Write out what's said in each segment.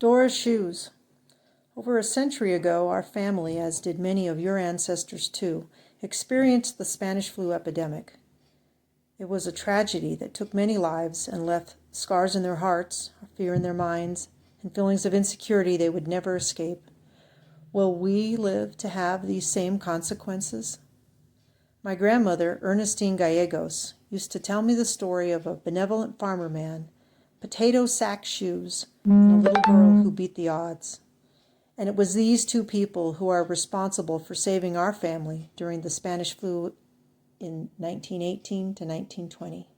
Dora's shoes. Over a century ago, our family, as did many of your ancestors too, experienced the Spanish flu epidemic. It was a tragedy that took many lives and left scars in their hearts, fear in their minds, and feelings of insecurity they would never escape. Will we live to have these same consequences? My grandmother, Ernestine Gallegos, used to tell me the story of a benevolent farmer man, potato sack shoes, and a little girl who beat the odds. And it was these two people who are responsible for saving our family during the Spanish flu in 1918 to 1920.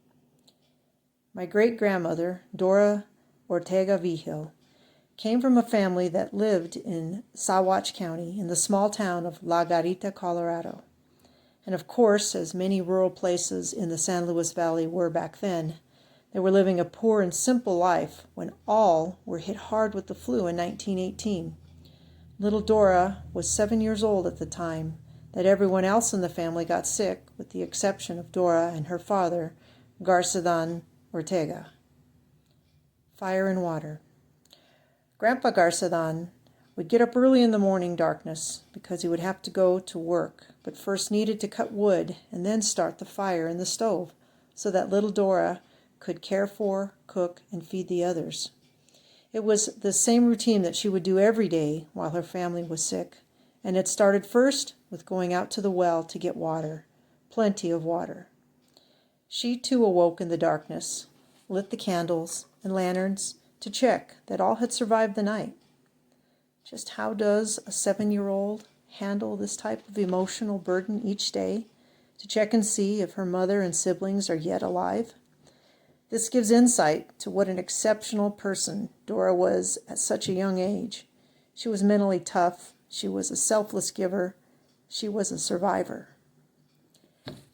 My great-grandmother, Dora Ortega Vigil, came from a family that lived in Saguache County in the small town of La Garita, Colorado. And of course, as many rural places in the San Luis Valley were back then, they were living a poor and simple life when all were hit hard with the flu in 1918. Little Dora was 7 years old at the time that everyone else in the family got sick, with the exception of Dora and her father, Garcedan Ortega. Fire and water. Grandpa Garcedan would get up early in the morning darkness because he would have to go to work, but first needed to cut wood and then start the fire in the stove so that little Dora could care for, cook, and feed the others. It was the same routine that she would do every day while her family was sick, and it started first with going out to the well to get water, plenty of water. She too awoke in the darkness, lit the candles and lanterns to check that all had survived the night. Just how does a 7-year-old handle this type of emotional burden each day, to check and see if her mother and siblings are yet alive? This gives insight to what an exceptional person Dora was at such a young age. She was mentally tough, she was a selfless giver, she was a survivor.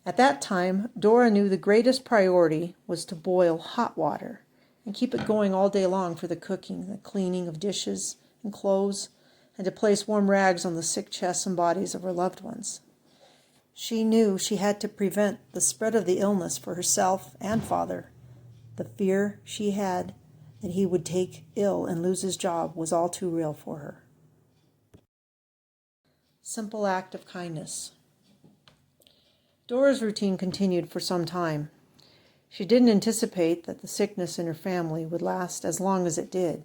At that time, Dora knew the greatest priority was to boil hot water and keep it going all day long for the cooking, the cleaning of dishes and clothes, and to place warm rags on the sick chests and bodies of her loved ones. She knew she had to prevent the spread of the illness for herself and father. The fear she had that he would take ill and lose his job was all too real for her. Simple act of kindness. Dora's routine continued for some time. She didn't anticipate that the sickness in her family would last as long as it did.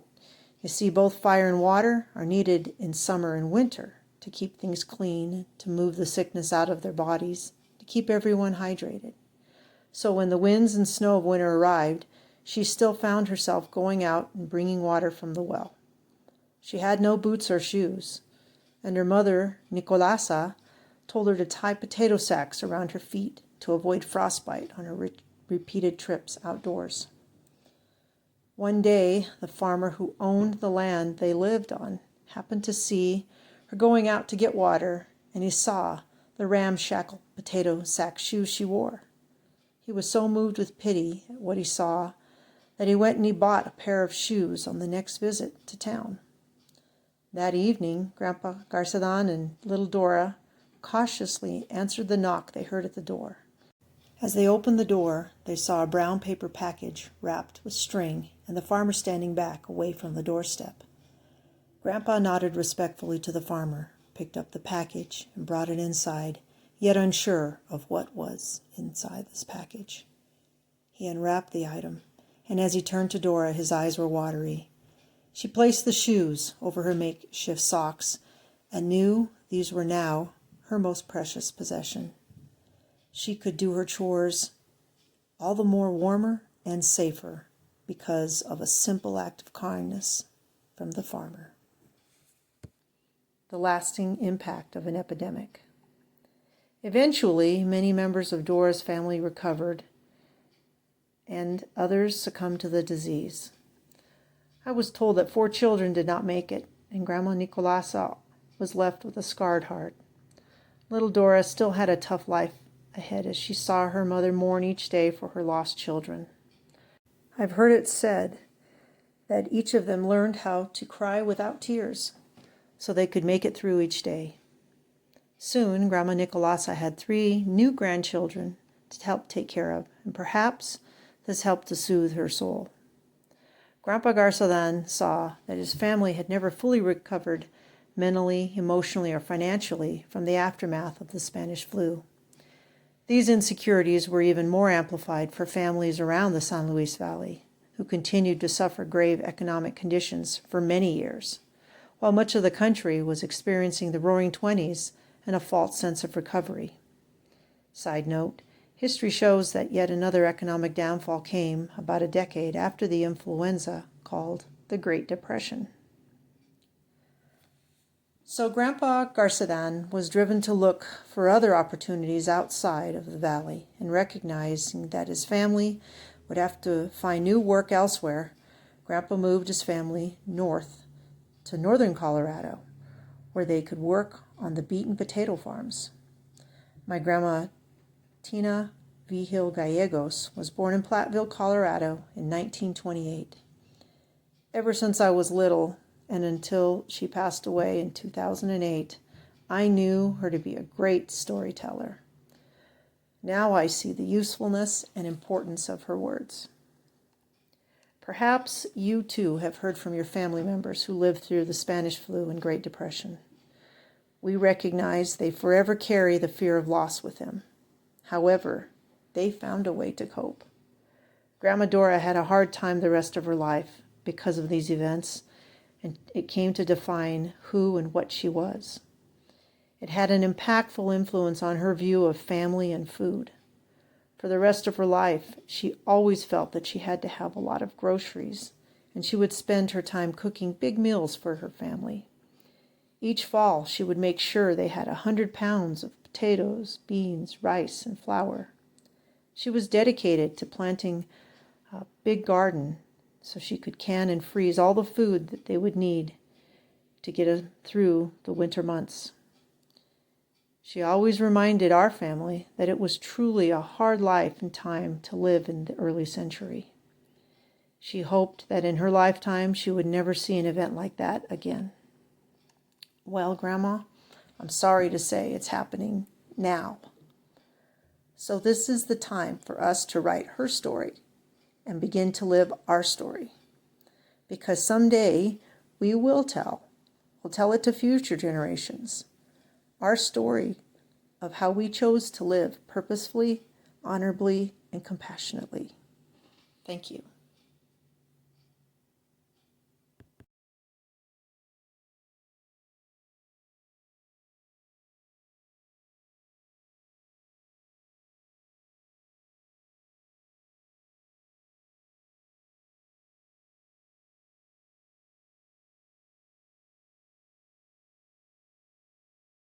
You see, both fire and water are needed in summer and winter to keep things clean, to move the sickness out of their bodies, to keep everyone hydrated. So when the winds and snow of winter arrived, she still found herself going out and bringing water from the well. She had no boots or shoes, and her mother, Nicolasa, told her to tie potato sacks around her feet to avoid frostbite on her repeated trips outdoors. One day, the farmer who owned the land they lived on happened to see her going out to get water, and he saw the ramshackle potato sack shoes she wore. He was so moved with pity at what he saw that he went and he bought a pair of shoes on the next visit to town. That evening, Grandpa Garcedan and little Dora cautiously answered the knock they heard at the door. As they opened the door, they saw a brown paper package wrapped with string and the farmer standing back away from the doorstep. Grandpa nodded respectfully to the farmer, picked up the package, and brought it inside, yet unsure of what was inside this package. He unwrapped the item, and as he turned to Dora, his eyes were watery. She placed the shoes over her makeshift socks and knew these were now her most precious possession. She could do her chores all the more warmer and safer because of a simple act of kindness from the farmer. The lasting impact of an epidemic. Eventually, many members of Dora's family recovered, and others succumbed to the disease. I was told that 4 children did not make it, and Grandma Nicolasa was left with a scarred heart. Little Dora still had a tough life ahead as she saw her mother mourn each day for her lost children. I've heard it said that each of them learned how to cry without tears so they could make it through each day. Soon, Grandma Nicolasa had 3 new grandchildren to help take care of, and perhaps this helped to soothe her soul. Grandpa Garcelan saw that his family had never fully recovered mentally, emotionally, or financially from the aftermath of the Spanish flu. These insecurities were even more amplified for families around the San Luis Valley, who continued to suffer grave economic conditions for many years, while much of the country was experiencing the Roaring Twenties and a false sense of recovery. Side note, history shows that yet another economic downfall came about a decade after the influenza called the Great Depression. So Grandpa Garcelan was driven to look for other opportunities outside of the valley, and recognizing that his family would have to find new work elsewhere, Grandpa moved his family north to northern Colorado, where they could work on the beet and potato farms. My grandma, Tina Vigil Gallegos, was born in Platteville, Colorado in 1928. Ever since I was little, and until she passed away in 2008, I knew her to be a great storyteller. Now I see the usefulness and importance of her words. Perhaps you too have heard from your family members who lived through the Spanish flu and Great Depression. We recognize they forever carry the fear of loss with them. However, they found a way to cope. Grandma Dora had a hard time the rest of her life because of these events, and it came to define who and what she was. It had an impactful influence on her view of family and food. For the rest of her life, she always felt that she had to have a lot of groceries, and she would spend her time cooking big meals for her family. Each fall, she would make sure they had 100 pounds of potatoes, beans, rice, and flour. She was dedicated to planting a big garden so she could can and freeze all the food that they would need to get through the winter months. She always reminded our family that it was truly a hard life and time to live in the early century. She hoped that in her lifetime she would never see an event like that again. Well, Grandma, I'm sorry to say it's happening now. So this is the time for us to write her story and begin to live our story. Because someday we will tell. We'll tell it to future generations. Our story of how we chose to live purposefully, honorably, and compassionately. Thank you.